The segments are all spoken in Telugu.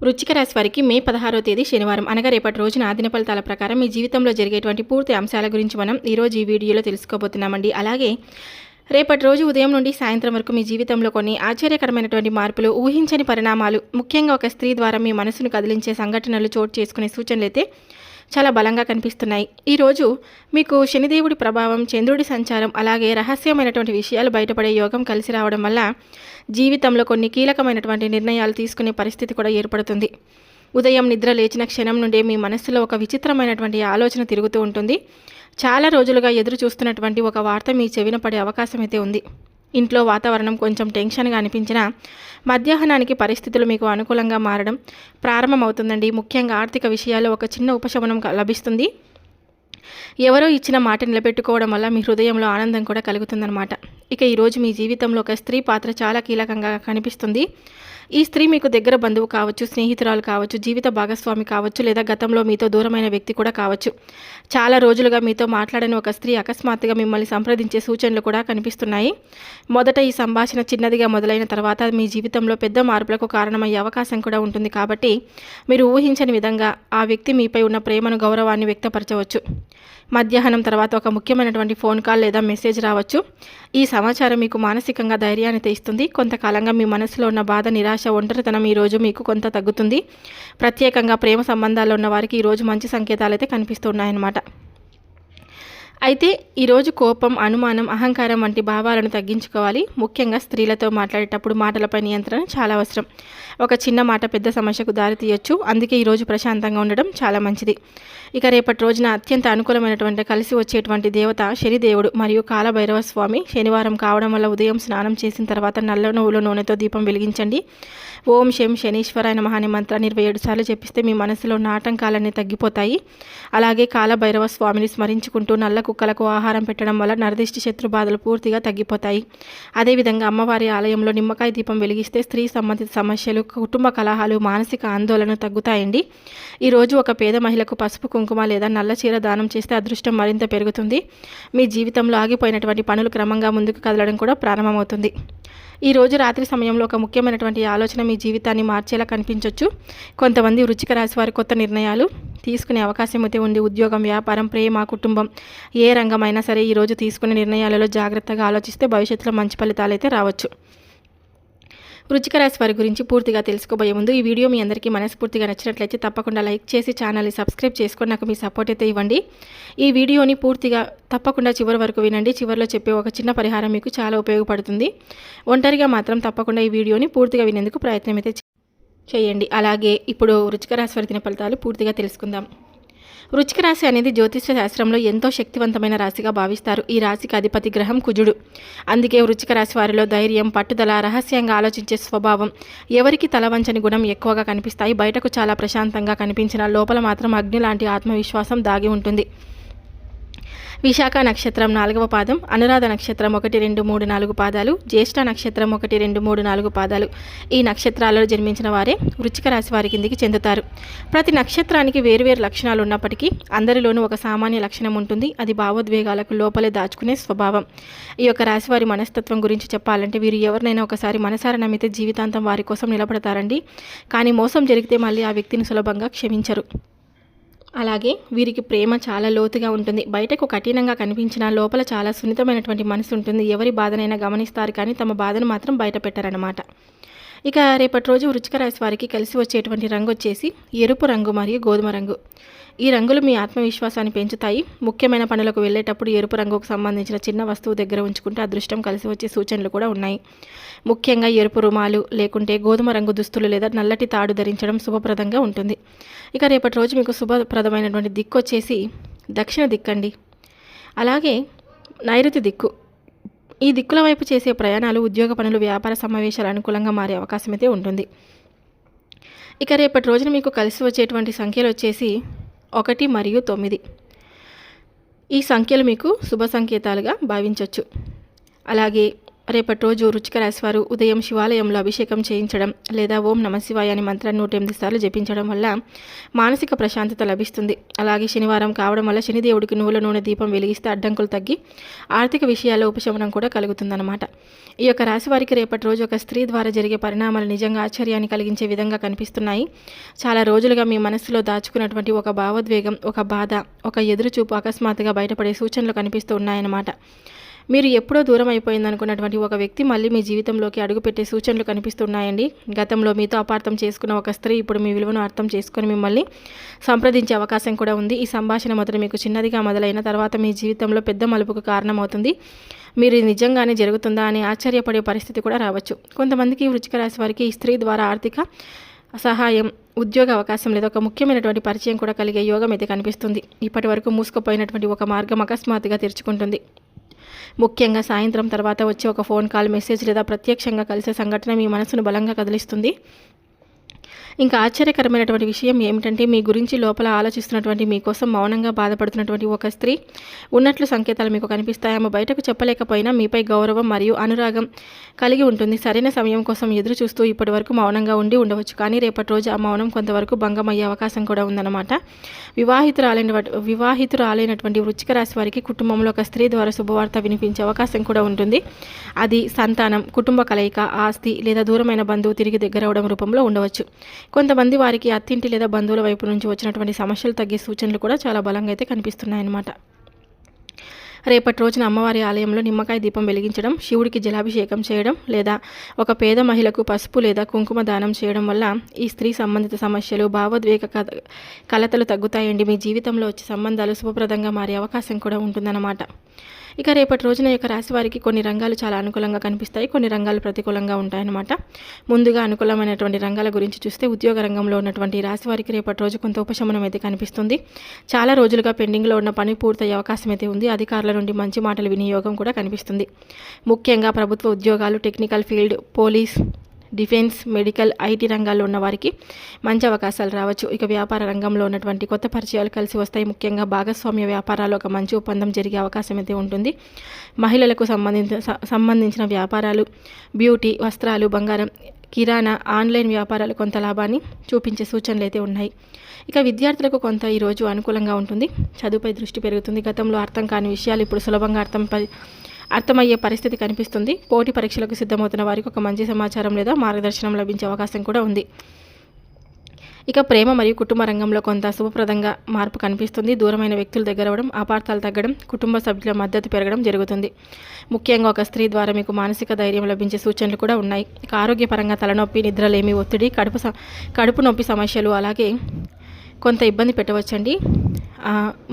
వృశ్చిక రాశి వారికి మే 16వ తేదీ శనివారం అనగా రేపటి రోజున ఆదిన ఫలితాల ప్రకారం మీ జీవితంలో జరిగేటువంటి పూర్తి అంశాల గురించి మనం ఈరోజు ఈ వీడియోలో తెలుసుకోబోతున్నామండి. అలాగే రేపటి రోజు ఉదయం నుండి సాయంత్రం వరకు మీ జీవితంలో కొన్ని ఆశ్చర్యకరమైనటువంటి మార్పులు, ఊహించని పరిణామాలు, ముఖ్యంగా ఒక స్త్రీ ద్వారా మీ మనసును కదిలించే సంఘటనలు చోటు చేసుకునే సూచనలు అయితే చాలా బలంగా కనిపిస్తున్నాయి. ఈరోజు మీకు శనిదేవుడి ప్రభావం, చంద్రుడి సంచారం, అలాగే రహస్యమైనటువంటి విషయాలు బయటపడే యోగం కలిసి రావడం వల్ల జీవితంలో కొన్ని కీలకమైనటువంటి నిర్ణయాలు తీసుకునే పరిస్థితి కూడా ఏర్పడుతుంది. ఉదయం నిద్ర లేచిన క్షణం నుండే మీ మనస్సులో ఒక విచిత్రమైనటువంటి ఆలోచన తిరుగుతూ ఉంటుంది. చాలా రోజులుగా ఎదురు చూస్తున్నటువంటి ఒక వార్త మీ చెవిన పడే అవకాశం అయితే ఉంది. ఇంట్లో వాతావరణం కొంచెం టెన్షన్గా అనిపించినా మధ్యాహ్నానికి పరిస్థితులు మీకు అనుకూలంగా మారడం ప్రారంభమవుతుందండి. ముఖ్యంగా ఆర్థిక విషయాల్లో ఒక చిన్న ఉపశమనం లభిస్తుంది. ఎవరో ఇచ్చిన మాట నిలబెట్టుకోవడం వల్ల మీ హృదయంలో ఆనందం కూడా కలుగుతుందన్నమాట. ఇక ఈరోజు మీ జీవితంలో ఒక స్త్రీ పాత్ర చాలా కీలకంగా కనిపిస్తుంది. ఈ స్త్రీ మీకు దగ్గర బంధువు కావచ్చు, స్నేహితురాలు కావచ్చు, జీవిత భాగస్వామి కావచ్చు, లేదా గతంలో మీతో దూరమైన వ్యక్తి కూడా కావచ్చు. చాలా రోజులుగా మీతో మాట్లాడని ఒక స్త్రీ అకస్మాత్తుగా మిమ్మల్ని సంప్రదించే సూచనలు కూడా కనిపిస్తున్నాయి. మొదట ఈ సంభాషణ చిన్నదిగా మొదలైన తర్వాత మీ జీవితంలో పెద్ద మార్పులకు కారణమయ్యే అవకాశం కూడా ఉంటుంది. కాబట్టి మీరు ఊహించని విధంగా ఆ వ్యక్తి మీపై ఉన్న ప్రేమను, గౌరవాన్ని వ్యక్తపరచవచ్చు. మధ్యాహ్నం తర్వాత ఒక ముఖ్యమైనటువంటి ఫోన్ కాల్ లేదా మెసేజ్ రావచ్చు. ఈ సమాచారం మీకు మానసికంగా ధైర్యాన్ని తెస్తుంది. కొంతకాలంగా మీ మనసులో ఉన్న బాధ, నిరాశ, ఒంటరితనం ఈరోజు మీకు కొంత తగ్గుతుంది. ప్రత్యేకంగా ప్రేమ సంబంధాల్లో ఉన్న వారికి ఈరోజు మంచి సంకేతాలు అయితే కనిపిస్తున్నాయన్నమాట. అయితే ఈరోజు కోపం, అనుమానం, అహంకారం వంటి భావాలను తగ్గించుకోవాలి. ముఖ్యంగా స్త్రీలతో మాట్లాడేటప్పుడు మాటలపై నియంత్రణ చాలా అవసరం. ఒక చిన్న మాట పెద్ద సమస్యకు దారితీయొచ్చు. అందుకే ఈరోజు ప్రశాంతంగా ఉండడం చాలా మంచిది. ఇక రేపటి రోజున అత్యంత అనుకూలమైనటువంటి కలిసి వచ్చేటువంటి దేవత శనిదేవుడు మరియు కాలభైరవ స్వామి. శనివారం కావడం వల్ల ఉదయం స్నానం చేసిన తర్వాత నల్ల నువ్వుల నూనెతో దీపం వెలిగించండి. ఓం శం శనీశ్వరాయ నమః అనే మంత్రాన్ని 27 సార్లు చెప్పిస్తే మీ మనసులో ఉన్న ఆటంకాలన్నీ తగ్గిపోతాయి. అలాగే కాలభైరవ స్వామిని స్మరించుకుంటూ నల్ల కుక్కలకు ఆహారం పెట్టడం వల్ల నరదిష్టి శత్రు బాధలు పూర్తిగా తగ్గిపోతాయి. అదేవిధంగా అమ్మవారి ఆలయంలో నిమ్మకాయ దీపం వెలిగిస్తే స్త్రీ సంబంధిత సమస్యలు, కుటుంబ కలహాలు, మానసిక ఆందోళన తగ్గుతాయండి. ఈరోజు ఒక పేద మహిళకు పసుపు, కుంకుమ లేదా నల్ల చీర దానం చేస్తే అదృష్టం మరింత పెరుగుతుంది. మీ జీవితంలో ఆగిపోయినటువంటి పనులు క్రమంగా ముందుకు కదలడం కూడా ప్రారంభమవుతుంది. ఈరోజు రాత్రి సమయంలో ఒక ముఖ్యమైనటువంటి ఆలోచన మీ జీవితాన్ని మార్చేలా కనిపించవచ్చు. కొంతమంది వృశ్చిక రాశి వారి కొత్త నిర్ణయాలు తీసుకునే అవకాశం అయితే ఉంది. ఉద్యోగం, వ్యాపారం, ప్రేమ, కుటుంబం ఏ రంగమైనా సరే ఈరోజు తీసుకునే నిర్ణయాలలో జాగ్రత్తగా ఆలోచిస్తే భవిష్యత్తులో మంచి ఫలితాలు అయితే రావచ్చు. వృశ్చిక రాశి వారి గురించి పూర్తిగా తెలుసుకోబోయే ముందు ఈ వీడియో మీ అందరికీ మనస్ఫూర్తిగా నచ్చినట్లయితే తప్పకుండా లైక్ చేసి ఛానల్ని సబ్స్క్రైబ్ చేసుకొని నాకు మీ సపోర్ట్ అయితే ఇవ్వండి. ఈ వీడియోని పూర్తిగా తప్పకుండా చివరి వరకు వినండి. చివరిలో చెప్పే ఒక చిన్న పరిహారం మీకు చాలా ఉపయోగపడుతుంది. ఒంటరిగా మాత్రం తప్పకుండా ఈ వీడియోని పూర్తిగా వినేందుకు ప్రయత్నం అయితే చేయండి. అలాగే ఇప్పుడు వృశ్చిక రాశి వారి దిన ఫలితాలు పూర్తిగా తెలుసుకుందాం. వృశ్చిక రాశి అనేది జ్యోతిష్య శాస్త్రంలో ఎంతో శక్తివంతమైన రాశిగా భావిస్తారు. ఈ రాశికి అధిపతి గ్రహం కుజుడు. అందుకే వృశ్చిక రాశి వారిలో ధైర్యం, పట్టుదల, రహస్యంగా ఆలోచించే స్వభావం, ఎవరికి తలవంచని గుణం ఎక్కువగా కనిపిస్తాయి. బయటకు చాలా ప్రశాంతంగా కనిపించిన లోపల మాత్రం అగ్ని లాంటి ఆత్మవిశ్వాసం దాగి ఉంటుంది. విశాఖ నక్షత్రం 4వ పాదం, అనురాధ నక్షత్రం 1, 2, 3, 4 పాదాలు, జ్యేష్ఠ నక్షత్రం 1, 2, 3, 4 పాదాలు. ఈ నక్షత్రాలలో జన్మించిన వారే వృశ్చిక రాశి వారి కిందికి చెందుతారు. ప్రతి నక్షత్రానికి వేరువేరు లక్షణాలు ఉన్నప్పటికీ అందరిలోనూ ఒక సామాన్య లక్షణం ఉంటుంది. అది భావోద్వేగాలకు లోపలే దాచుకునే స్వభావం. ఈ యొక్క రాశి వారి మనస్తత్వం గురించి చెప్పాలంటే వీరు ఎవరినైనా ఒకసారి మనసారా నమ్మితే జీవితాంతం వారి కోసం నిలబడతారండి. కానీ మోసం జరిగితే మళ్ళీ ఆ వ్యక్తిని సులభంగా క్షమించరు. అలాగే వీరికి ప్రేమ చాలా లోతుగా ఉంటుంది. బయటకు కఠినంగా కనిపించినా లోపల చాలా సున్నితమైనటువంటి మనసు ఉంటుంది. ఎవరి బాధనైనా గమనిస్తారు కానీ తమ బాధను మాత్రం బయట పెట్టారన్నమాట. ఇక రేపటి రోజు వృశ్చిక రాశి వారికి కలిసి వచ్చేటువంటి రంగు వచ్చేసి ఎరుపు రంగు మరియు గోధుమ రంగు. ఈ రంగులు మీ ఆత్మవిశ్వాసాన్ని పెంచుతాయి. ముఖ్యమైన పనులకు వెళ్ళేటప్పుడు ఎరుపు రంగుకు సంబంధించిన చిన్న వస్తువు దగ్గర ఉంచుకుంటే అదృష్టం కలిసి వచ్చే సూచనలు కూడా ఉన్నాయి. ముఖ్యంగా ఎరుపు రుమాలు లేకుంటే గోధుమ రంగు దుస్తులు లేదా నల్లటి తాడు ధరించడం శుభప్రదంగా ఉంటుంది. ఇక రేపటి రోజు మీకు శుభప్రదమైనటువంటి దిక్కు వచ్చేసి దక్షిణ దిక్కండి. అలాగే నైరుతి దిక్కు. ఈ దిక్కుల వైపు చేసే ప్రయాణాలు, ఉద్యోగ పనులు, వ్యాపార సమావేశాలు అనుకూలంగా మారే అవకాశం అయితే ఉంటుంది. ఇక రేపటి రోజున మీకు కలిసి వచ్చేటువంటి సంఖ్యలు వచ్చేసి 1 మరియు 9. ఈ సంఖ్యలు మీకు శుభ సంకేతాలుగా భావించవచ్చు. అలాగే రేపటి రోజు వృశ్చిక రాశి వారు ఉదయం శివాలయంలో అభిషేకం చేయించడం లేదా ఓం నమ శివాయ అని మంత్రాన్ని 108 సార్లు జపించడం వల్ల మానసిక ప్రశాంతత లభిస్తుంది. అలాగే శనివారం కావడం వల్ల శనిదేవుడికి నువ్వుల నూనె దీపం వెలిగిస్తే అడ్డంకులు తగ్గి ఆర్థిక విషయాల్లో ఉపశమనం కూడా కలుగుతుందన్నమాట. ఈ యొక్క రాశి వారికి రేపటి రోజు ఒక స్త్రీ ద్వారా జరిగే పరిణామాలు నిజంగా ఆశ్చర్యాన్ని కలిగించే విధంగా కనిపిస్తున్నాయి. చాలా రోజులుగా మీ మనస్సులో దాచుకున్నటువంటి ఒక భావోద్వేగం, ఒక బాధ, ఒక ఎదురుచూపు అకస్మాత్తుగా బయటపడే సూచనలు కనిపిస్తూ ఉన్నాయన్నమాట. మీరు ఎప్పుడో దూరం అయిపోయిందనుకున్నటువంటి ఒక వ్యక్తి మళ్ళీ మీ జీవితంలోకి అడుగుపెట్టే సూచనలు కనిపిస్తున్నాయండి. గతంలో మీతో అపార్థం చేసుకున్న ఒక స్త్రీ ఇప్పుడు మీ విలువను అర్థం చేసుకుని మిమ్మల్ని సంప్రదించే అవకాశం కూడా ఉంది. ఈ సంభాషణ మొదట మీకు చిన్నదిగా మొదలైన తర్వాత మీ జీవితంలో పెద్ద మలుపుకు కారణమవుతుంది. మీరు నిజంగానే జరుగుతుందా అని ఆశ్చర్యపడే పరిస్థితి కూడా రావచ్చు. కొంతమందికి వృశ్చిక రాశి వారికి ఈ స్త్రీ ద్వారా ఆర్థిక సహాయం, ఉద్యోగ అవకాశం లేదా ఒక ముఖ్యమైనటువంటి పరిచయం కూడా కలిగే యోగం అయితే కనిపిస్తుంది. ఇప్పటి వరకు మూసుకుపోయినటువంటి ఒక మార్గం అకస్మాత్తుగా తెరుచుకుంటుంది. ముఖ్యంగా సాయంత్రం తర్వాత వచ్చే ఒక ఫోన్ కాల్, మెసేజ్ లేదా ప్రత్యక్షంగా కలిసే సంఘటన మీ మనసును బలంగా కదిలిస్తుంది. ఇంకా ఆశ్చర్యకరమైనటువంటి విషయం ఏమిటంటే మీ గురించి లోపల ఆలోచిస్తున్నటువంటి, మీకోసం మౌనంగా బాధపడుతున్నటువంటి ఒక స్త్రీ ఉన్నట్లు సంకేతాలు మీకు కనిపిస్తాయి. ఆమె బయటకు చెప్పలేకపోయినా మీపై గౌరవం మరియు అనురాగం కలిగి ఉంటుంది. సరైన సమయం కోసం ఎదురు చూస్తూ ఇప్పటి వరకు మౌనంగా ఉండవచ్చు. కానీ రేపటి రోజు ఆ మౌనం కొంతవరకు భంగం అయ్యే అవకాశం కూడా ఉందన్నమాట. వివాహితురాలైనటువంటి వృశ్చిక రాశి వారికి కుటుంబంలో ఒక స్త్రీ ద్వారా శుభవార్త వినిపించే అవకాశం కూడా ఉంటుంది. అది సంతానం, కుటుంబ కలయిక, ఆస్తి లేదా దూరమైన బంధువు తిరిగి దగ్గరవడం రూపంలో ఉండవచ్చు. కొంతమంది వారికి అత్తింటి లేదా బంధువుల వైపు నుంచి వచ్చినటువంటి సమస్యలు తగ్గే సూచనలు కూడా చాలా బలంగా అయితే కనిపిస్తున్నాయన్నమాట. రేపటి రోజున అమ్మవారి ఆలయంలో నిమ్మకాయ దీపం వెలిగించడం, శివుడికి జలాభిషేకం చేయడం లేదా ఒక పేద మహిళకు పసుపు లేదా కుంకుమ దానం చేయడం వల్ల ఈ స్త్రీ సంబంధిత సమస్యలు, భావోద్వేగ కలతలు తగ్గుతాయండి. మీ జీవితంలో వచ్చే సంబంధాలు శుభప్రదంగా మారే అవకాశం కూడా ఉంటుందన్నమాట. ఇక రేపటి రోజున యొక్క రాశి వారికి కొన్ని రంగాలు చాలా అనుకూలంగా కనిపిస్తాయి, కొన్ని రంగాలు ప్రతికూలంగా ఉంటాయన్నమాట. ముందుగా అనుకూలమైనటువంటి రంగాల గురించి చూస్తే ఉద్యోగ రంగంలో ఉన్నటువంటి రాశి వారికి రేపటి రోజు కొంత ఉపశమనం అయితే కనిపిస్తుంది. చాలా రోజులుగా పెండింగ్లో ఉన్న పని పూర్తయ్యే అవకాశం అయితే ఉంది. అధికారుల నుండి మంచి మాటల వినియోగం కూడా కనిపిస్తుంది. ముఖ్యంగా ప్రభుత్వ ఉద్యోగాలు, technical field, police, defence, medical, IT రంగాల్లో ఉన్న వారికి మంచి అవకాశాలు రావచ్చు. ఇక వ్యాపార రంగంలో ఉన్నటువంటి కొత్త పరిచయాలు కలిసి వస్తాయి. ముఖ్యంగా భాగస్వామ్య వ్యాపారాలు ఒక మంచి ఒప్పందం జరిగే అవకాశం అయితే ఉంటుంది. మహిళలకు సంబంధించిన వ్యాపారాలు, బ్యూటీ, వస్త్రాలు, బంగారం, కిరాణా, ఆన్లైన్ వ్యాపారాలు కొంత లాభాన్ని చూపించే సూచనలు అయితే ఉన్నాయి. ఇక విద్యార్థులకు కొంత ఈరోజు అనుకూలంగా ఉంటుంది. చదువుపై దృష్టి పెరుగుతుంది. గతంలో అర్థం కాని విషయాలు ఇప్పుడు సులభంగా అర్థమయ్యే పరిస్థితి కనిపిస్తుంది. పోటీ పరీక్షలకు సిద్ధమవుతున్న వారికి ఒక మంచి సమాచారం లేదా మార్గదర్శనం లభించే అవకాశం కూడా ఉంది. ఇక ప్రేమ మరియు కుటుంబ రంగంలో కొంత శుభప్రదంగా మార్పు కనిపిస్తుంది. దూరమైన వ్యక్తుల దగ్గర అవ్వడం, అపార్థాలు తగ్గడం, కుటుంబ సభ్యుల మద్దతు పెరగడం జరుగుతుంది. ముఖ్యంగా ఒక స్త్రీ ద్వారా మీకు మానసిక ధైర్యం లభించే సూచనలు కూడా ఉన్నాయి. ఇక ఆరోగ్యపరంగా తలనొప్పి, నిద్రలేమి, ఒత్తిడి, కడుపు నొప్పి సమస్యలు అలాగే కొంత ఇబ్బంది పెట్టవచ్చండి.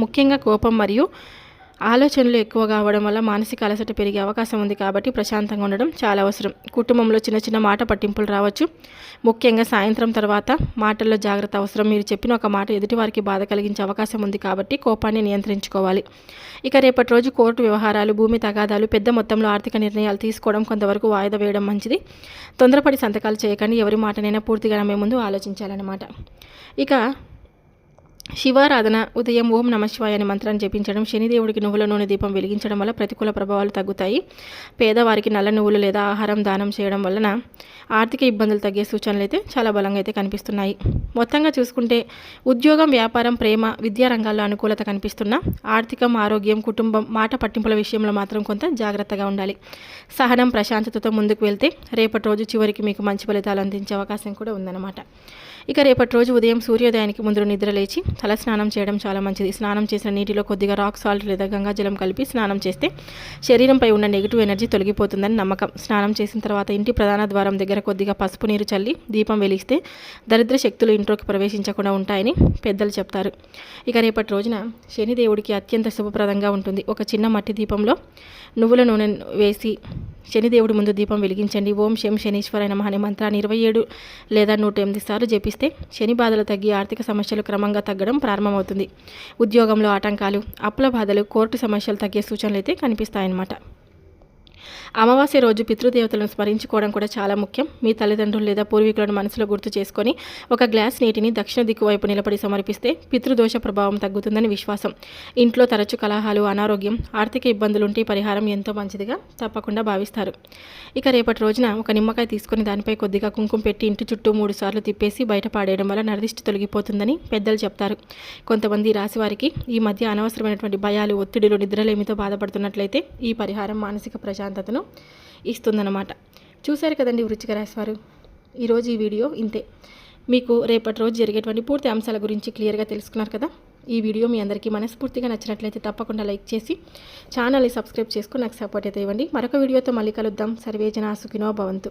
ముఖ్యంగా కోపం మరియు ఆలోచనలు ఎక్కువగా అవ్వడం వల్ల మానసిక అలసట పెరిగే అవకాశం ఉంది. కాబట్టి ప్రశాంతంగా ఉండడం చాలా అవసరం. కుటుంబంలో చిన్న చిన్న మాట పట్టింపులు రావచ్చు. ముఖ్యంగా సాయంత్రం తర్వాత మాటల్లో జాగ్రత్త అవసరం. మీరు చెప్పిన ఒక మాట ఎదుటివారికి బాధ కలిగించే అవకాశం ఉంది కాబట్టి కోపాన్ని నియంత్రించుకోవాలి. ఇక రేపటి రోజు కోర్టు వ్యవహారాలు, భూమి తగాదాలు, పెద్ద మొత్తంలో ఆర్థిక నిర్ణయాలు తీసుకోవడం కొంతవరకు వాయిదా వేయడం మంచిది. తొందరపడి సంతకాలు చేయకండి. ఎవరి మాటనైనా పూర్తిగా నమ్మే ముందు ఆలోచించాలన్నమాట. ఇక శివారాధన, ఉదయం ఓం నమ శివాయ అనే మంత్రాన్ని జపించడం, శనిదేవుడికి నువ్వుల నూనె దీపం వెలిగించడం వల్ల ప్రతికూల ప్రభావాలు తగ్గుతాయి. పేదవారికి నల్ల నువ్వులు లేదా ఆహారం దానం చేయడం వలన ఆర్థిక ఇబ్బందులు తగ్గే సూచనలు అయితే చాలా బలంగా అయితే కనిపిస్తున్నాయి. మొత్తంగా చూసుకుంటే ఉద్యోగం, వ్యాపారం, ప్రేమ, విద్యా రంగాల్లో అనుకూలత కనిపిస్తున్న ఆర్థికం, ఆరోగ్యం, కుటుంబం, మాట పట్టింపుల విషయంలో మాత్రం కొంత జాగ్రత్తగా ఉండాలి. సహనం, ప్రశాంతతతో ముందుకు వెళ్తే రేపటి రోజు చివరికి మీకు మంచి ఫలితాలు అందించే అవకాశం కూడా ఉందన్నమాట. ఇక రేపటి రోజు ఉదయం సూర్యోదయానికి ముందు నిద్ర లేచి తల స్నానం చేయడం చాలా మంచిది. స్నానం చేసిన నీటిలో కొద్దిగా రాక్ సాల్ట్ లేదా గంగాజలం కలిపి స్నానం చేస్తే శరీరంపై ఉన్న నెగిటివ్ ఎనర్జీ తొలగిపోతుందని నమ్మకం. స్నానం చేసిన తర్వాత ఇంటి ప్రధాన ద్వారం దగ్గర కొద్దిగా పసుపు నీరు చల్లి దీపం వెలిగిస్తే దరిద్ర శక్తులు ఇంట్లోకి ప్రవేశించకుండా ఉంటాయని పెద్దలు చెప్తారు. ఇక రేపటి రోజున శనిదేవుడికి అత్యంత శుభప్రదంగా ఉంటుంది. ఒక చిన్న మట్టి దీపంలో నువ్వుల నూనె వేసి శనిదేవుడి ముందు దీపం వెలిగించండి. ఓం శం శనీశ్వరాయ నమః అనే మంత్రాన్ని 27 లేదా 108 సార్లు జపిస్తే శని బాధలు తగ్గి ఆర్థిక సమస్యలు క్రమంగా తగ్గడం ప్రారంభమవుతుంది. ఉద్యోగంలో ఆటంకాలు, అప్పుల బాధలు, కోర్టు సమస్యలు తగ్గే సూచనలు అయితే కనిపిస్తాయన్నమాట. అమావాస్య రోజు పితృదేవతలను స్మరించుకోవడం కూడా చాలా ముఖ్యం. మీ తల్లిదండ్రులు లేదా పూర్వీకులను మనసులో గుర్తు చేసుకొని ఒక గ్లాస్ నీటిని దక్షిణ దిక్కు వైపు నిలబడి సమర్పిస్తే పితృదోష ప్రభావం తగ్గుతుందని విశ్వాసం. ఇంట్లో తరచు కలహాలు, అనారోగ్యం, ఆర్థిక ఇబ్బందులుంటే పరిహారం ఎంతో మంచిదిగా తప్పకుండా భావిస్తారు. ఇక రేపటి రోజున ఒక నిమ్మకాయ తీసుకొని దానిపై కొద్దిగా కుంకుమ పెట్టి ఇంటి చుట్టూ 3 సార్లు తిప్పేసి బయట పాడేయడం వల్ల నరదిష్టి తొలగిపోతుందని పెద్దలు చెప్తారు. కొంతమంది రాశి వారికి ఈ మధ్య అనవసరమైనటువంటి భయాలు, ఒత్తిడిలు, నిద్రలేమితో బాధపడుతున్నట్లయితే ఈ పరిహారం మానసిక ప్రశాంతతను ఇస్తుందన్నమాట. చూశారు కదండి వృశ్చిక రాశి వారు, ఈరోజు ఈ వీడియో ఇంతే. మీకు రేపటి రోజు జరిగేటువంటి పూర్తి అంశాల గురించి క్లియర్గా తెలుసుకున్నారు కదా. ఈ వీడియో మీ అందరికీ మనస్ఫూర్తిగా నచ్చినట్లయితే తప్పకుండా లైక్ చేసి ఛానల్ని సబ్స్క్రైబ్ చేసుకుని నాకు సపోర్ట్ అయితే ఇవ్వండి. మరొక వీడియోతో మళ్ళీ కలుద్దాం. సర్వే జనా సుఖినో భవంతు.